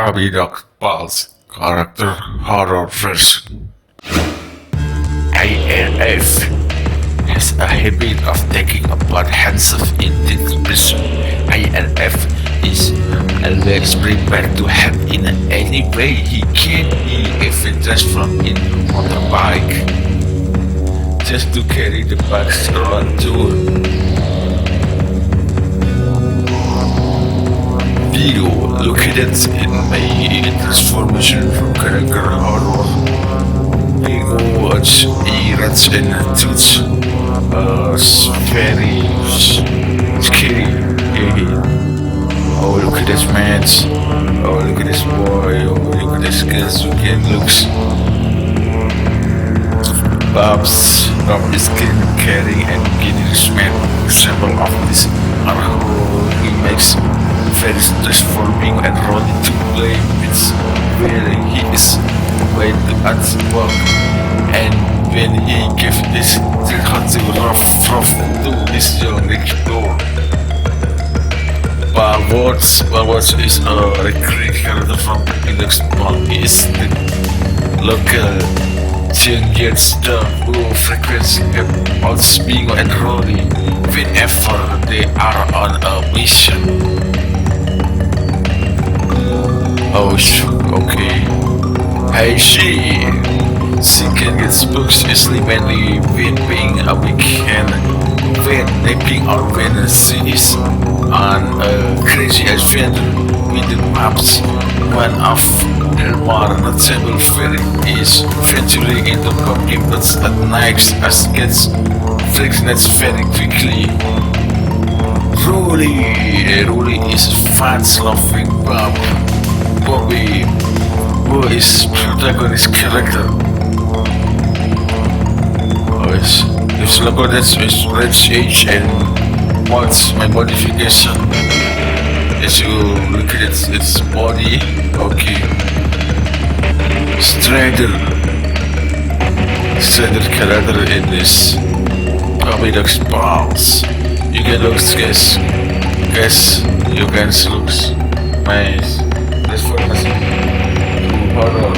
Barbie Dog Pulse character horror version. INF has a habit of taking apart hands-off intimidation. INF is always prepared to help in any way he can. He even transforms in motorbike just to carry the bags around town. Video located in my transformation from character horror. We watch rats and toots. Very scary. Oh, look at this man. Oh, look at this boy. Oh, look at this girl. You can look. Bob's is carrying and getting smell several of this are how he makes very transforming and ready to play with where he is way to at work, and when he gave this rough to his young rich door. Bawards is a recurring character from Linux Ball. He is the local Chuggington who frequently help out Bingo and Rolly whenever they are on a mission. Oh, okay. Hey, she can get spooked easily mainly when being a weekend, when napping or when she is on a crazy adventure with the maps. One of her more notable feelings is venturing into pumpkin butts at night as gets frequented very quickly. Rolly is a fast-loving Bobby, who is protagonist character. This logo that's red age and what's my modification? As you look at its body, okay. Stranger character in this Comic Pulse. You can look, guess, you can look nice. This for us horror.